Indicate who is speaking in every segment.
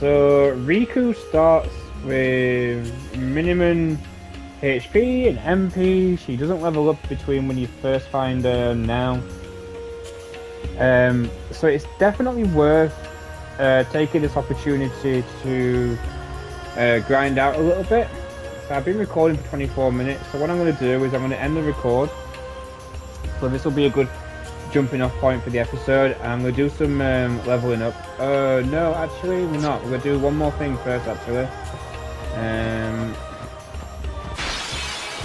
Speaker 1: So Rikku starts with minimum HP and MP. She doesn't level up between when you first find her and now. So it's definitely worth taking this opportunity to grind out a little bit. So I've been recording for 24 minutes. So what I'm going to do is I'm going to end the record. So this will be a good jumping off point for the episode. And I'm going to do some leveling up. No, actually we're not. We're going to do one more thing first, actually.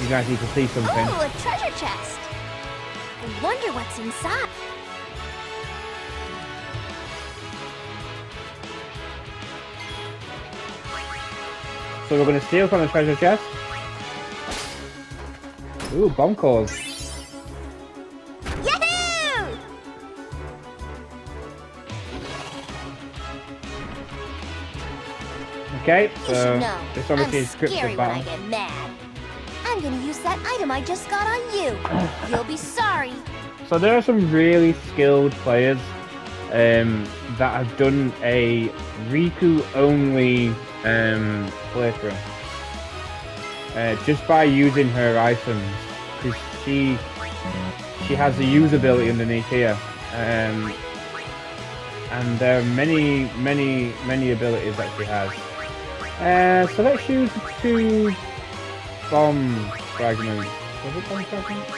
Speaker 1: You guys need to see something.
Speaker 2: Oh, a treasure chest. I wonder what's inside.
Speaker 1: So we're going to steal from the treasure chest. Ooh, bomb cores.
Speaker 2: Yahoo!
Speaker 1: Okay,
Speaker 2: You should
Speaker 1: so
Speaker 2: know,
Speaker 1: this obviously
Speaker 2: I'm
Speaker 1: is scripted
Speaker 2: scary when I
Speaker 1: battle.
Speaker 2: get mad. I'm gonna use that item I just got on you. You'll be sorry.
Speaker 1: So there are some really skilled players that have done a Rikku only playthrough. Just by using her items, because she has the usability underneath here, and there are many abilities that she has. So let's use the two bomb fragments. Was it bomb fragments?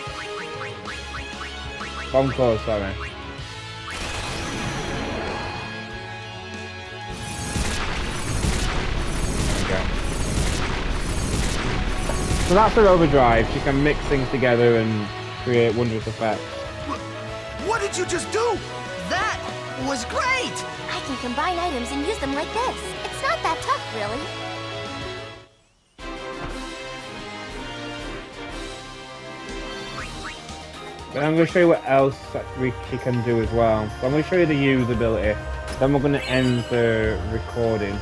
Speaker 1: Bomb cores, sorry. So that's her overdrive. She can mix things together and create wondrous effects.
Speaker 3: What did you just do? That was great!
Speaker 2: I can combine items and use them like this. It's not that tough, really.
Speaker 1: But I'm going to show you what else she can do as well. So I'm going to show you the usability. Then we're going to end the recording.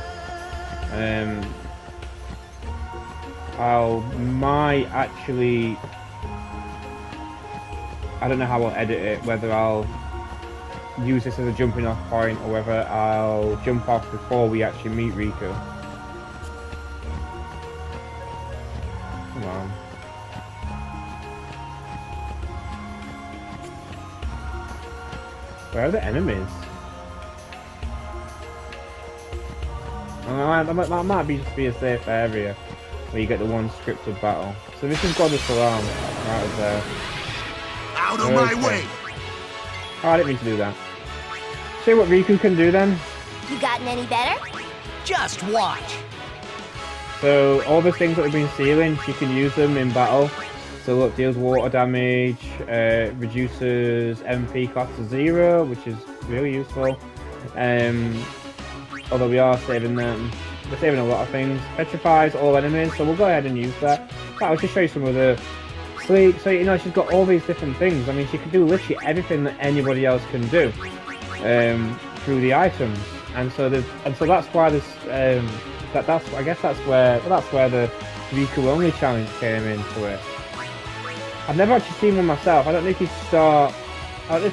Speaker 1: Might actually... I don't know how I'll edit it, whether I'll use this as a jumping off point or whether I'll jump off before we actually meet Rikku. Come on. Where are the enemies? That might be just be a safe area where you get the one scripted battle. So this is Guadosalam, right there.
Speaker 3: Out of my way!
Speaker 1: Oh, I didn't mean to do that. See what Rikku can do then?
Speaker 2: You gotten any better?
Speaker 3: Just watch!
Speaker 1: So all the things that we've been stealing, she can use them in battle. So look, deals water damage, reduces MP cost to 0, which is really useful. Although we are saving them, we're saving a lot of things. Petrifies all enemies, so we'll go ahead and use that. I'll just show you some of the sleep. So you know, she's got all these different things. I mean, she can do literally everything that anybody else can do through the items. And so that's why this I guess that's where the Rikku only challenge came into it. I've never actually seen one myself. I don't know if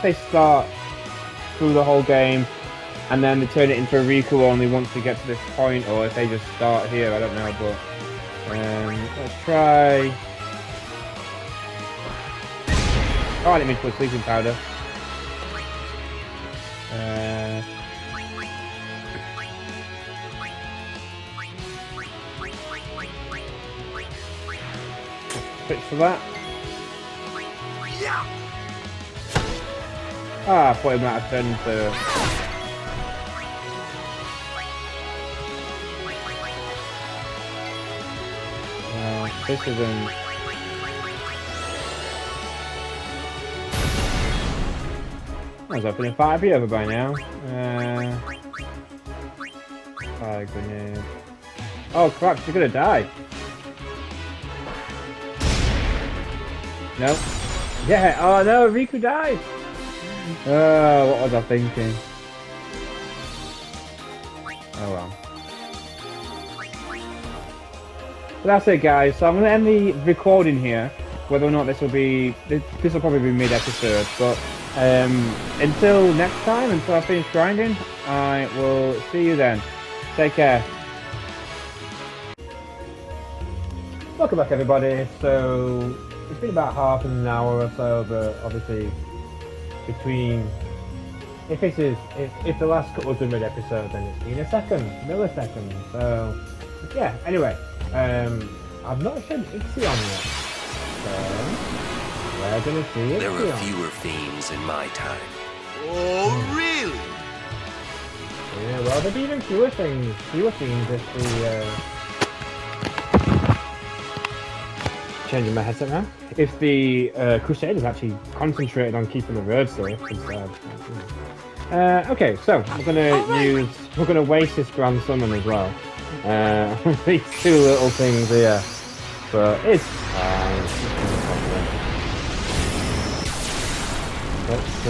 Speaker 1: they start through the whole game and then they turn it into a Rikku only once they get to this point, or if they just start here. I don't know, but let's try. Oh, I didn't mean to put sleeping powder. Switch for that.
Speaker 3: Yeah.
Speaker 1: Ah, I thought it might have turned into... this isn't... I was hoping if I'd be over by now. Fire grenade. Oh crap, she's gonna die. No. Yeah, oh no, Rikku died! Oh, what was I thinking? Oh well. But that's it guys, so I'm going to end the recording here. Whether or not this will probably be mid-episode, but until next time, until I finish grinding, I will see you then. Take care. Welcome back, everybody. So it's been about half an hour or so, but obviously between if the last couple of good episodes, then it's been a millisecond. So yeah. Anyway, I've not shown Ixion yet, so we're gonna see Ixion.
Speaker 4: There were fewer themes in my time.
Speaker 3: Oh, really?
Speaker 1: Yeah, well, there'd be even fewer themes if the changing my headset now. If the Crusaders actually concentrated on keeping the road safe instead. Okay, so we're gonna waste this grand summon as well. These two little things here, but it's fine. Let's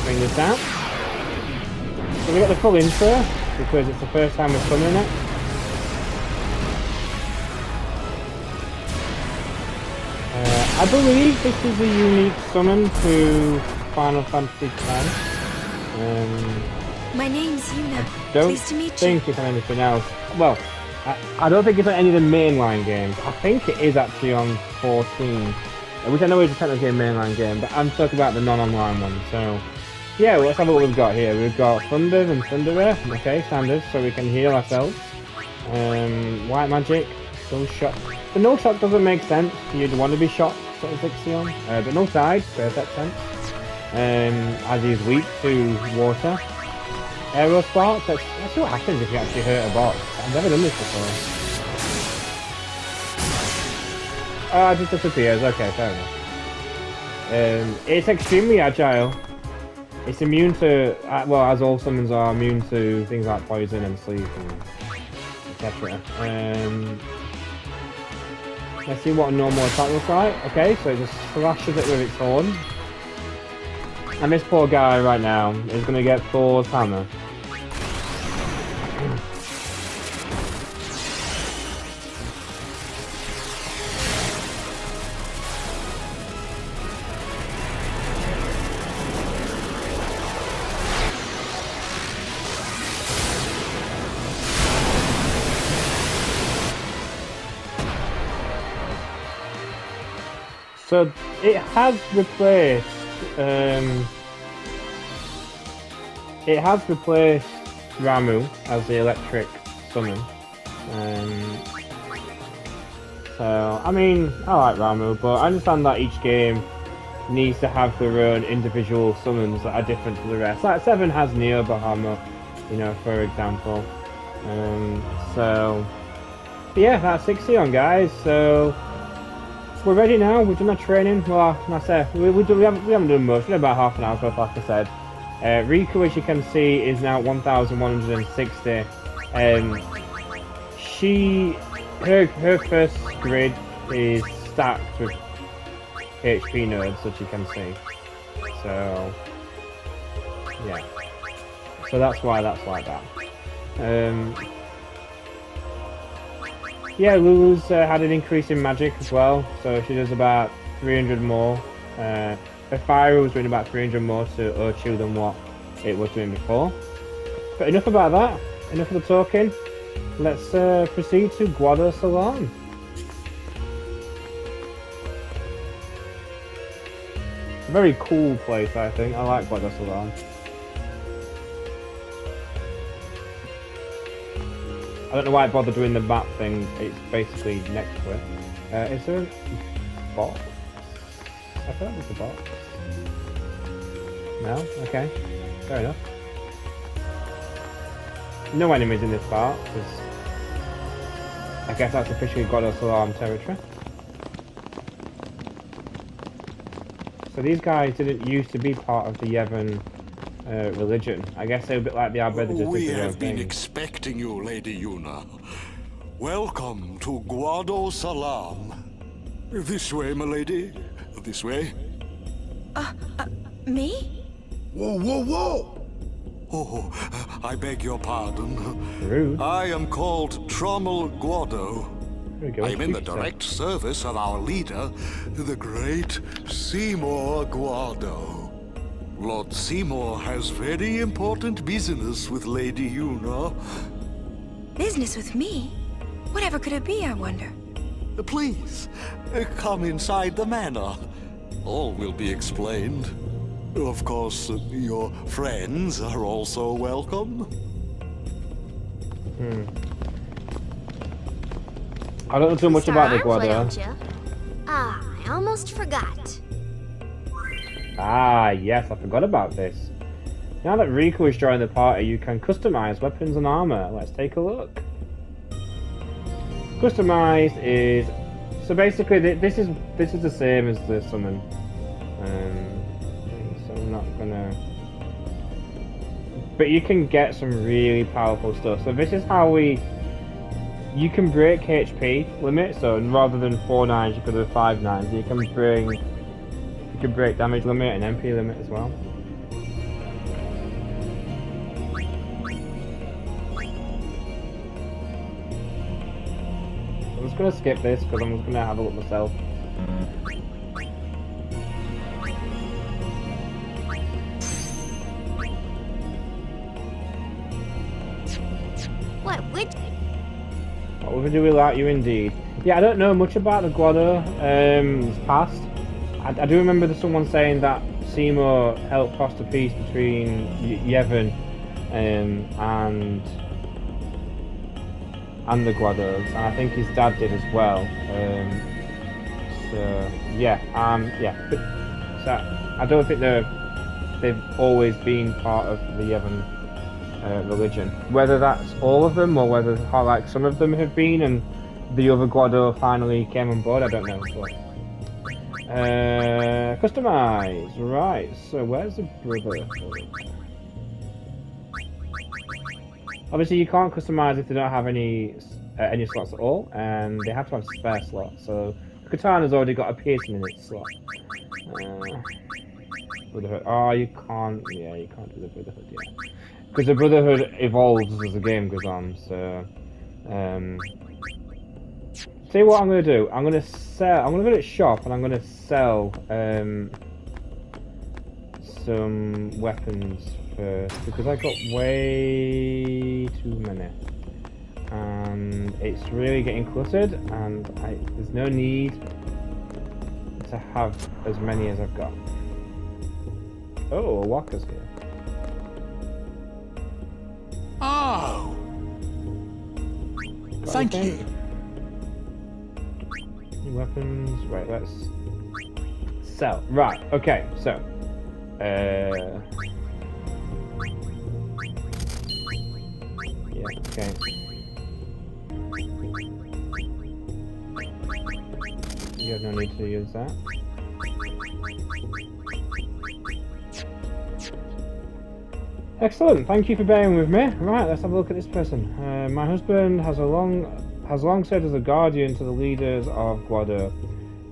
Speaker 1: bring this out. So we got the full intro because it's the first time we're summoning it. I believe this is a unique summon to Final Fantasy X.
Speaker 2: My name's Yuna.
Speaker 1: I don't
Speaker 2: Pleased to meet
Speaker 1: think it's on anything else. Well, I don't think it's on any of the mainline games. I think it is actually on 14, which I know is a technically a mainline game, but I'm talking about the non-online one. So, yeah, let's have a look what we've got here. We've got Thunder and Thunderer, okay, standard, so we can heal ourselves. White Magic, no shot. The no shot doesn't make sense. You'd want to be shot, sort of Ixion, but no side, perfect sense. As he's weak to water. Aero Sparks, let's see what happens if you actually hurt a box. I've never done this before. Oh, it just disappears, okay, fair enough. It's extremely agile. It's immune to, well, as all summons are, immune to things like poison and sleep and etc. Let's see what a normal attack looks like. Okay, so it just slashes it with its horn. And this poor guy right now is going to get Thor's hammer. So it has replaced Ramu as the electric summon. So I mean, I like Ramu, but I understand that each game needs to have their own individual summons that are different to the rest. Like 7 has Neo Bahamut, you know, for example. So yeah, that's Ixion, guys. So we're ready now. We've done our training. Well, I say we haven't done much. We're about half an hour, so like I said. Rikku, as you can see, is now 1,160. Her first grid is stacked with HP nodes, as you can see. So yeah. So that's why that's like that. Yeah, Lulu's had an increase in magic as well, so she does about 300 more. Her fire was doing about 300 more to Ochu than what it was doing before. But enough about that, enough of the talking. Let's proceed to Guadosalam. A very cool place, I think. I like Guadosalam. I don't know why I bothered doing the map thing, it's basically next to it. Is there a box? I thought there's a box. No? Okay. Fair enough. No enemies in this part, because I guess that's officially Guadosalam territory. So these guys didn't used to be part of the Yevon religion. I guess they're a bit like the Arbed.
Speaker 5: We have been expecting you, Lady Yuna. Welcome to Guadosalam. This way, my lady. This way.
Speaker 2: Me?
Speaker 3: Whoa, whoa, whoa!
Speaker 5: Oh, I beg your pardon.
Speaker 1: Rude.
Speaker 5: I am called Trommel Guado. I am in the direct service of our leader, the great Seymour Guado. Lord Seymour has very important business with Lady Yuna.
Speaker 6: Business with me? Whatever could it be, I wonder?
Speaker 5: Please, come inside the manor. All will be explained. Of course, your friends are also welcome.
Speaker 1: I don't know too much about the
Speaker 2: Star Arms, why
Speaker 1: Guado.
Speaker 2: don't you? Ah, I almost forgot.
Speaker 1: Ah, yes, I forgot about this. Now that Rikku is joining the party, you can customize weapons and armor. Let's take a look. Customize is so basically this is the same as the summon. So I'm not gonna. But you can get some really powerful stuff. So this is how you can break HP limit. So rather than 4 9s, you could do 5 9s. You can break damage limit and MP limit as well. I'm just gonna skip this because I'm just gonna have a look myself.
Speaker 2: What would...
Speaker 1: What would we do without you, indeed? Yeah, I don't know much about the Guado past. I do remember someone saying that Seymour helped foster peace between Yevon and the Guados, and I think his dad did as well. So I don't think they've always been part of the Yevon religion. Whether that's all of them or whether like some of them have been and the other Guado finally came on board, I don't know. But, customize, right? So where's the brotherhood? Obviously, you can't customize if they don't have any slots at all, and they have to have spare slots. So Katana's already got a piercing in its slot. Brotherhood. Oh, you can't. Yeah, you can't do the Brotherhood yet because the Brotherhood evolves as the game goes on. So, see what I'm gonna do. I'm gonna go to the shop and I'm gonna sell some weapons first because I got way too many and it's really getting cluttered and there's no need to have as many as I've got. Oh, a walker's here.
Speaker 3: Oh! Thank you.
Speaker 1: Weapons, right, let's sell. Right, okay, so yeah, okay. You have no need to use that. Excellent, thank you for bearing with me. Right, let's have a look at this person. My husband has long served as a guardian to the leaders of Guado.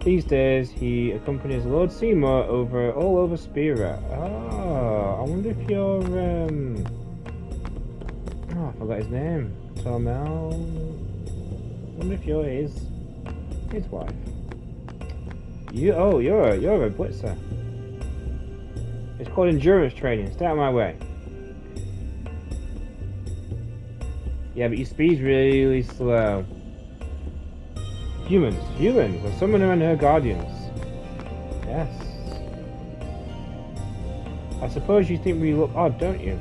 Speaker 1: These days, he accompanies Lord Seymour all over Spira. Oh, I wonder if you're oh, I forgot his name. Tomel. I wonder if you're his wife. You're a blitzer. It's called endurance training. Stay out of my way. Yeah, but your speed's really slow. Humans, a summoner and her guardians. Yes. I suppose you think we look odd, don't you?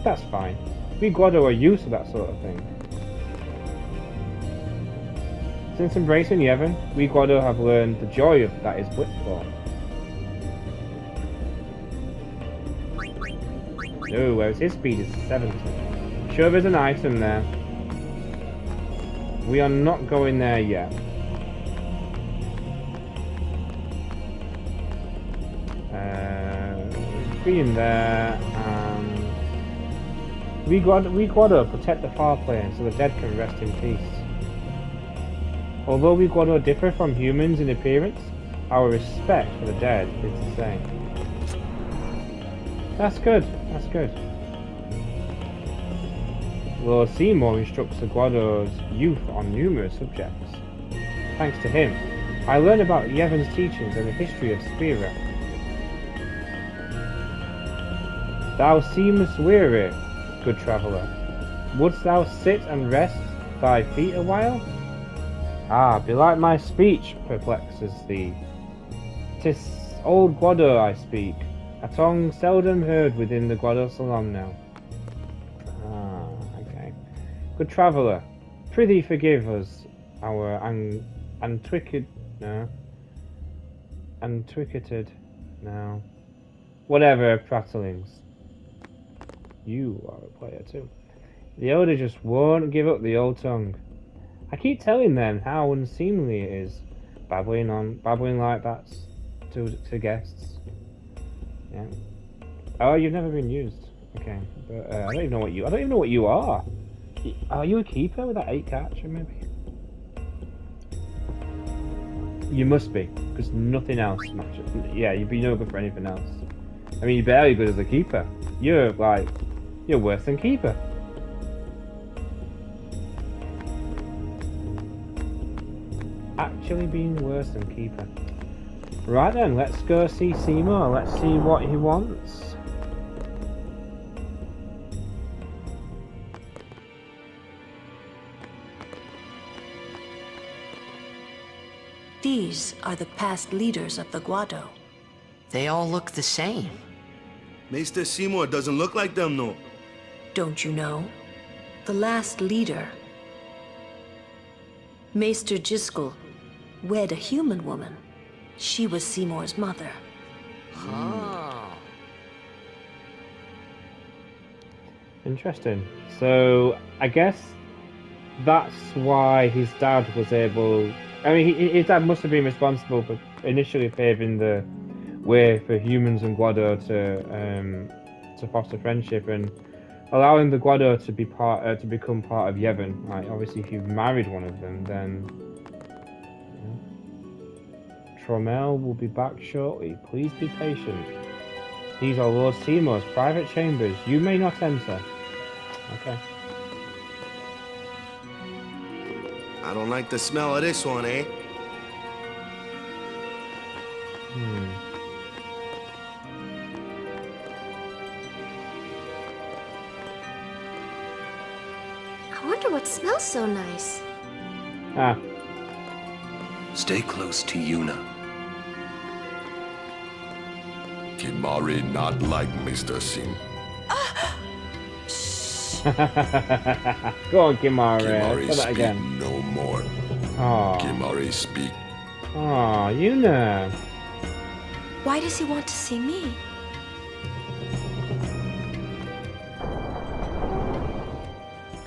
Speaker 1: That's fine. We Guado are used to that sort of thing. Since embracing Yevon, we Guado have learned the joy that is blitzball. No, whereas his speed is 70. Sure, there's an item there. We are not going there yet. Being there, and we Guado protect the farplane so the dead can rest in peace. Although we Guado differ from humans in appearance, our respect for the dead is the same. That's good. That's good. Lord Seymour instructs the Guado's youth on numerous subjects. Thanks to him, I learned about Yevon's teachings and the history of Spira. Thou seemest weary, good traveller. Wouldst thou sit and rest thy feet a while? Ah, belike my speech perplexes thee. 'Tis old Guado I speak, a tongue seldom heard within the Guadosalam now. Ah, okay. Good traveller, prithee forgive us our antiquated now. Whatever prattlings. You are a player too. The elder just won't give up the old tongue. I keep telling them how unseemly it is, babbling like that to guests. Yeah. Oh, you've never been used. Okay, but I don't even know what you are. Are you a keeper with that 8 catcher maybe? You must be, because nothing else matches. Yeah, you'd be no good for anything else. I mean, you're barely good as a keeper. You're worse than keeper. Actually being worse than keeper. Right then, let's go see Seymour. Let's see what he wants.
Speaker 7: These are the past leaders of the Guado.
Speaker 8: They all look the same.
Speaker 3: Maester Seymour doesn't look like them, no.
Speaker 7: Don't you know? The last leader, Maester Jiskel, wed a human woman. She was Seymour's mother.
Speaker 8: Oh.
Speaker 1: Interesting. So, I guess that's why his dad was able... I mean, his dad must have been responsible for initially paving the way for humans and Guado to foster friendship and allowing the Guado to become part of Yevon. Like, obviously, if you've married one of them, then Tromel will be back shortly. Please be patient. These are Lord Seymour's private chambers. You may not enter. Okay.
Speaker 3: I don't like the smell of this one, eh?
Speaker 2: I wonder what smells so nice.
Speaker 1: Ah.
Speaker 4: Stay close to Yuna.
Speaker 5: Kimari not like Mr. Singh.
Speaker 1: Go on, Kimari.
Speaker 5: Kimari
Speaker 1: Say that
Speaker 5: speak
Speaker 1: again.
Speaker 5: no more.
Speaker 1: Aww.
Speaker 5: Kimari speak.
Speaker 1: Aw, Yuna.
Speaker 6: Why does he want to see me?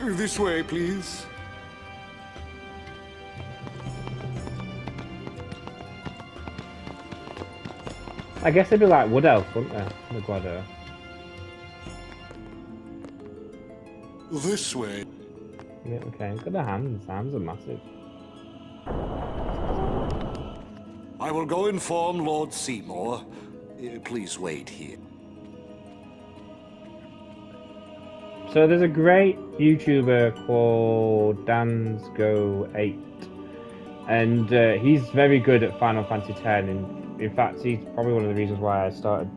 Speaker 5: This way, please.
Speaker 1: I guess they'd be like wood elf, wouldn't they? The Guado.
Speaker 5: This way.
Speaker 1: Yeah, okay. Look at the hands. The hands are massive.
Speaker 5: I will go inform Lord Seymour. Please wait here.
Speaker 1: So there's a great YouTuber called Dansgo8, and he's very good at Final Fantasy X. And in fact, he's probably one of the reasons why I started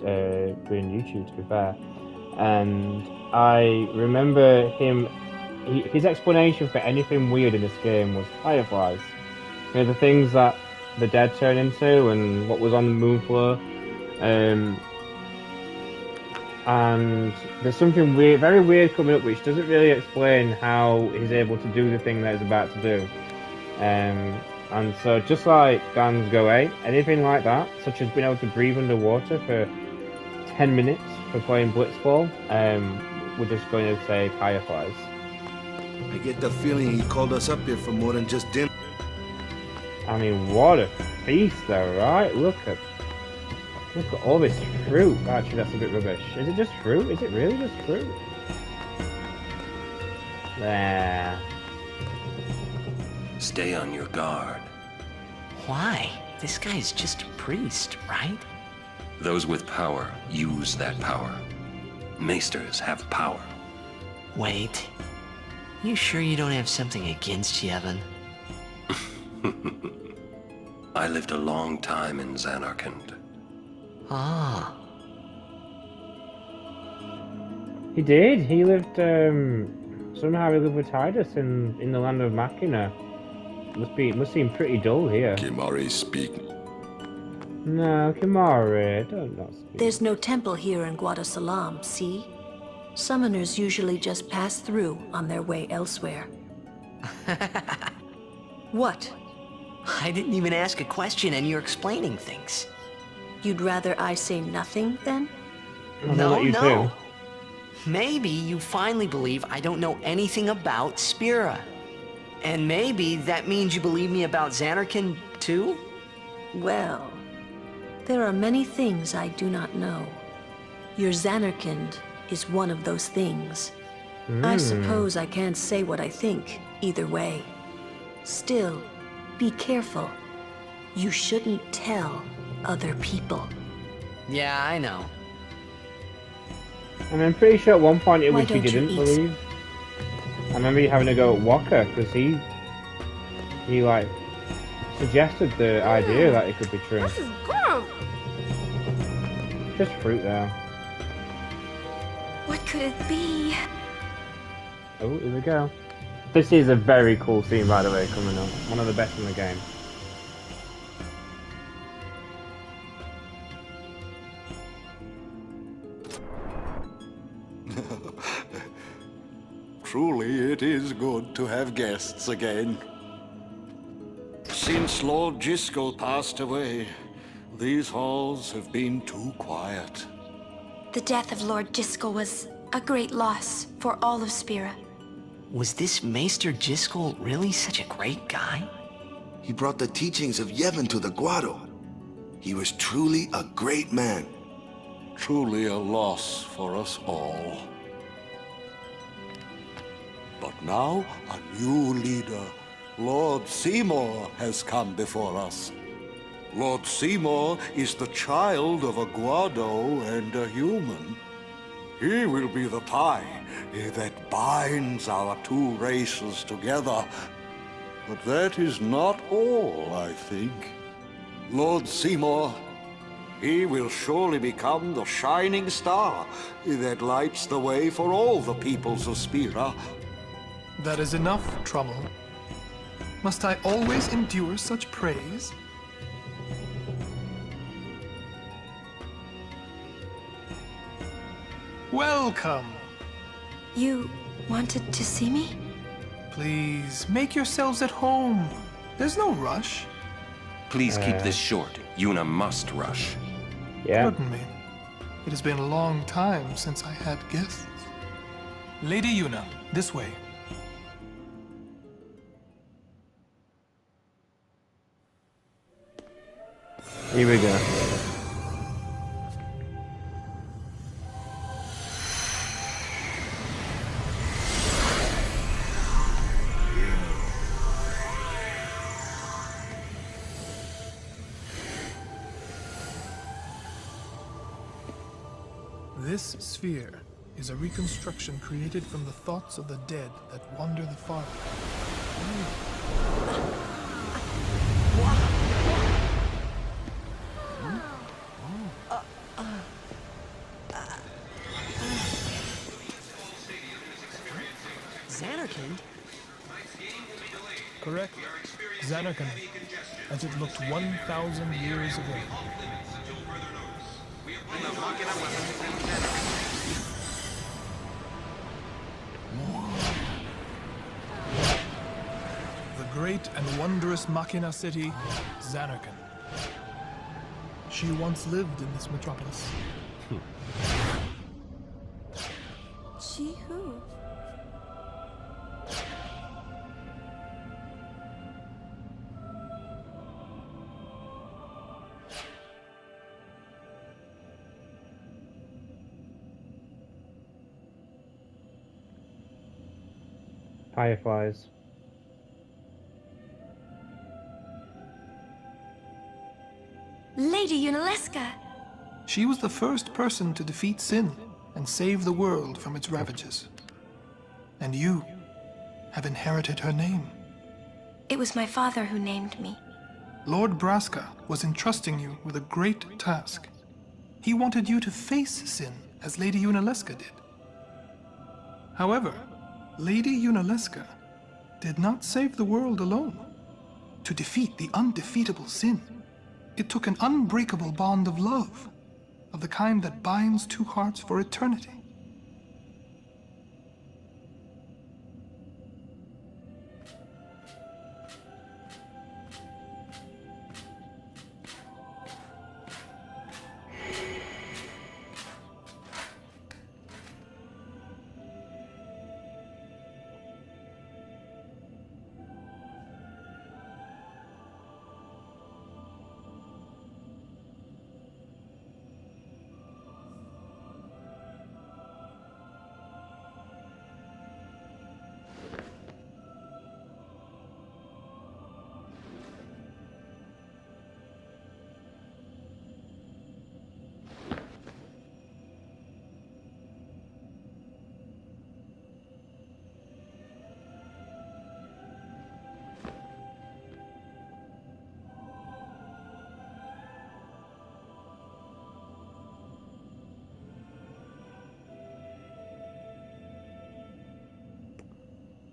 Speaker 1: doing YouTube, to be fair. And I remember his explanation for anything weird in this game was pyreflies. You know, the things that the dead turn into and what was on the moonflow. And there's something weird, very weird coming up, which doesn't really explain how he's able to do the thing that he's about to do. And so, just like Dan's Go 8, anything like that, such as being able to breathe underwater for 10 minutes for playing Blitzball, we're just going to say pyreflies.
Speaker 3: I get the feeling he called us up here for more than just dinner.
Speaker 1: I mean, what a feast though, right? Look at all this fruit. Actually, that's a bit rubbish. Is it just fruit? Is it really just fruit? There.
Speaker 4: Stay on your guard.
Speaker 8: Why? This guy's just a priest, right?
Speaker 4: Those with power use that power. Maesters have power.
Speaker 8: Wait. You sure you don't have something against Yevon?
Speaker 4: I lived a long time in Zanarkand.
Speaker 8: Ah.
Speaker 1: He did. He lived somehow he lived with Tidus in the land of Machina. Must seem pretty dull here.
Speaker 5: Kimari speak.
Speaker 1: No, Kimari, don't not speak.
Speaker 7: There's no temple here in Guadosalam, see? Summoners usually just pass through on their way elsewhere. What?
Speaker 8: I didn't even ask a question and you're explaining things.
Speaker 7: You'd rather I say nothing, then?
Speaker 8: No,
Speaker 1: you
Speaker 8: no.
Speaker 1: do.
Speaker 8: Maybe you finally believe I don't know anything about Spira. And maybe that means you believe me about Zanarkand, too?
Speaker 7: Well, there are many things I do not know. Your Zanarkand is one of those things. I suppose I can't say what I think, either way. Still, be careful. You shouldn't tell other people.
Speaker 8: Yeah, I know.
Speaker 1: And I'm pretty sure at one point it
Speaker 7: Why
Speaker 1: was you
Speaker 7: don't you
Speaker 1: didn't
Speaker 7: eat?
Speaker 1: believe. I remember you having to go at Walker because he like suggested the idea that it could be true.
Speaker 2: This is gross.
Speaker 1: Just fruit there.
Speaker 6: What could it be?
Speaker 1: Oh, here we go. This is a very cool scene, by the way, coming up. One of the best in the game.
Speaker 5: Truly, it is good to have guests again. Since Lord Jiskel passed away, these halls have been too quiet.
Speaker 6: The death of Lord Jiskel was a great loss for all of Spira.
Speaker 8: Was this Maester Jiskel really such a great guy?
Speaker 9: He brought the teachings of Yevon to the Guado. He was truly a great man.
Speaker 5: Truly a loss for us all. But now, a new leader, Lord Seymour, has come before us. Lord Seymour is the child of a Guado and a human. He will be the tie that binds our two races together. But that is not all, I think. Lord Seymour, he will surely become the shining star that lights the way for all the peoples of Spira.
Speaker 10: That is enough trouble. Must I always endure such praise? Welcome!
Speaker 6: You wanted to see me?
Speaker 10: Please, make yourselves at home. There's no rush.
Speaker 4: Please keep this short. Yuna must rush.
Speaker 1: Yeah.
Speaker 10: Pardon me. It has been a long time since I had guests. Lady Yuna, this way.
Speaker 1: Here we go.
Speaker 10: This sphere is a reconstruction created from the thoughts of the dead that wander the far.
Speaker 8: Zanarkand?
Speaker 10: Correct. Zanarkand, as it looked 1,000 years ago. The great and wondrous Machina city, Zanarkand. She once lived in this metropolis.
Speaker 6: She who?
Speaker 1: Pyreflies.
Speaker 6: Lady Yunalesca!
Speaker 10: She was the first person to defeat sin and save the world from its ravages. And you have inherited her name.
Speaker 6: It was my father who named me.
Speaker 10: Lord Braska was entrusting you with a great task. He wanted you to face sin as Lady Yunalesca did. However, Lady Yunalesca did not save the world alone. To defeat the undefeatable sin, it took an unbreakable bond of love, of the kind that binds two hearts for eternity.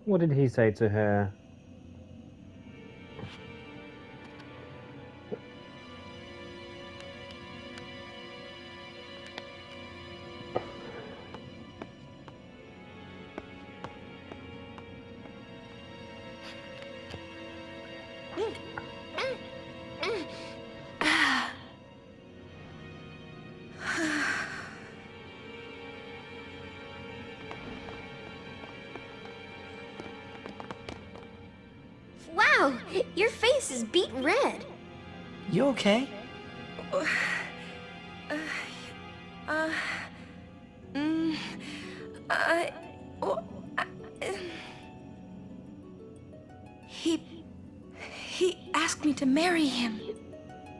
Speaker 1: What did he say to her?
Speaker 2: Wow, your face is beet red.
Speaker 8: You okay?
Speaker 6: He asked me to marry him.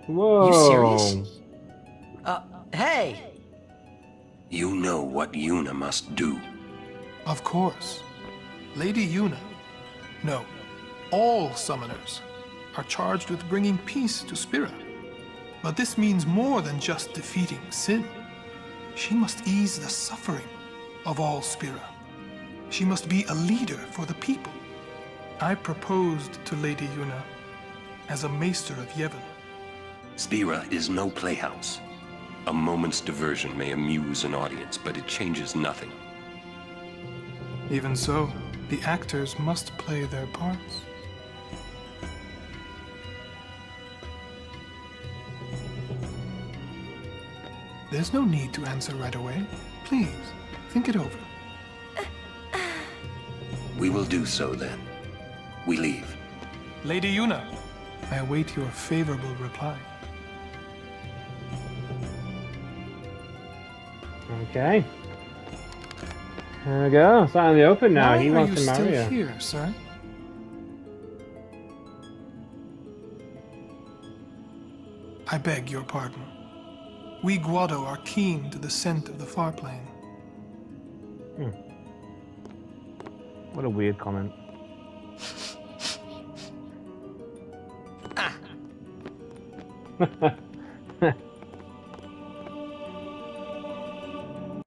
Speaker 1: Whoa.
Speaker 8: You serious? Hey!
Speaker 4: You know what Yuna must do.
Speaker 10: Of course. Lady Yuna. No, all summoners are charged with bringing peace to Spira. But this means more than just defeating sin. She must ease the suffering of all Spira. She must be a leader for the people. I proposed to Lady Yuna as a maester of Yevon.
Speaker 4: Spira is no playhouse. A moment's diversion may amuse an audience, but it changes nothing.
Speaker 10: Even so, the actors must play their parts. There's no need to answer right away. Please, think it over.
Speaker 4: We will do so then. We leave.
Speaker 10: Lady Yuna, I await your favorable reply.
Speaker 1: Okay. There we go. It's out in the open now.
Speaker 10: Why
Speaker 1: He
Speaker 10: are
Speaker 1: wants
Speaker 10: you
Speaker 1: to marry
Speaker 10: still
Speaker 1: her.
Speaker 10: here, sir? I beg your pardon. We Guado are keen to the scent of the farplane.
Speaker 1: What a weird comment.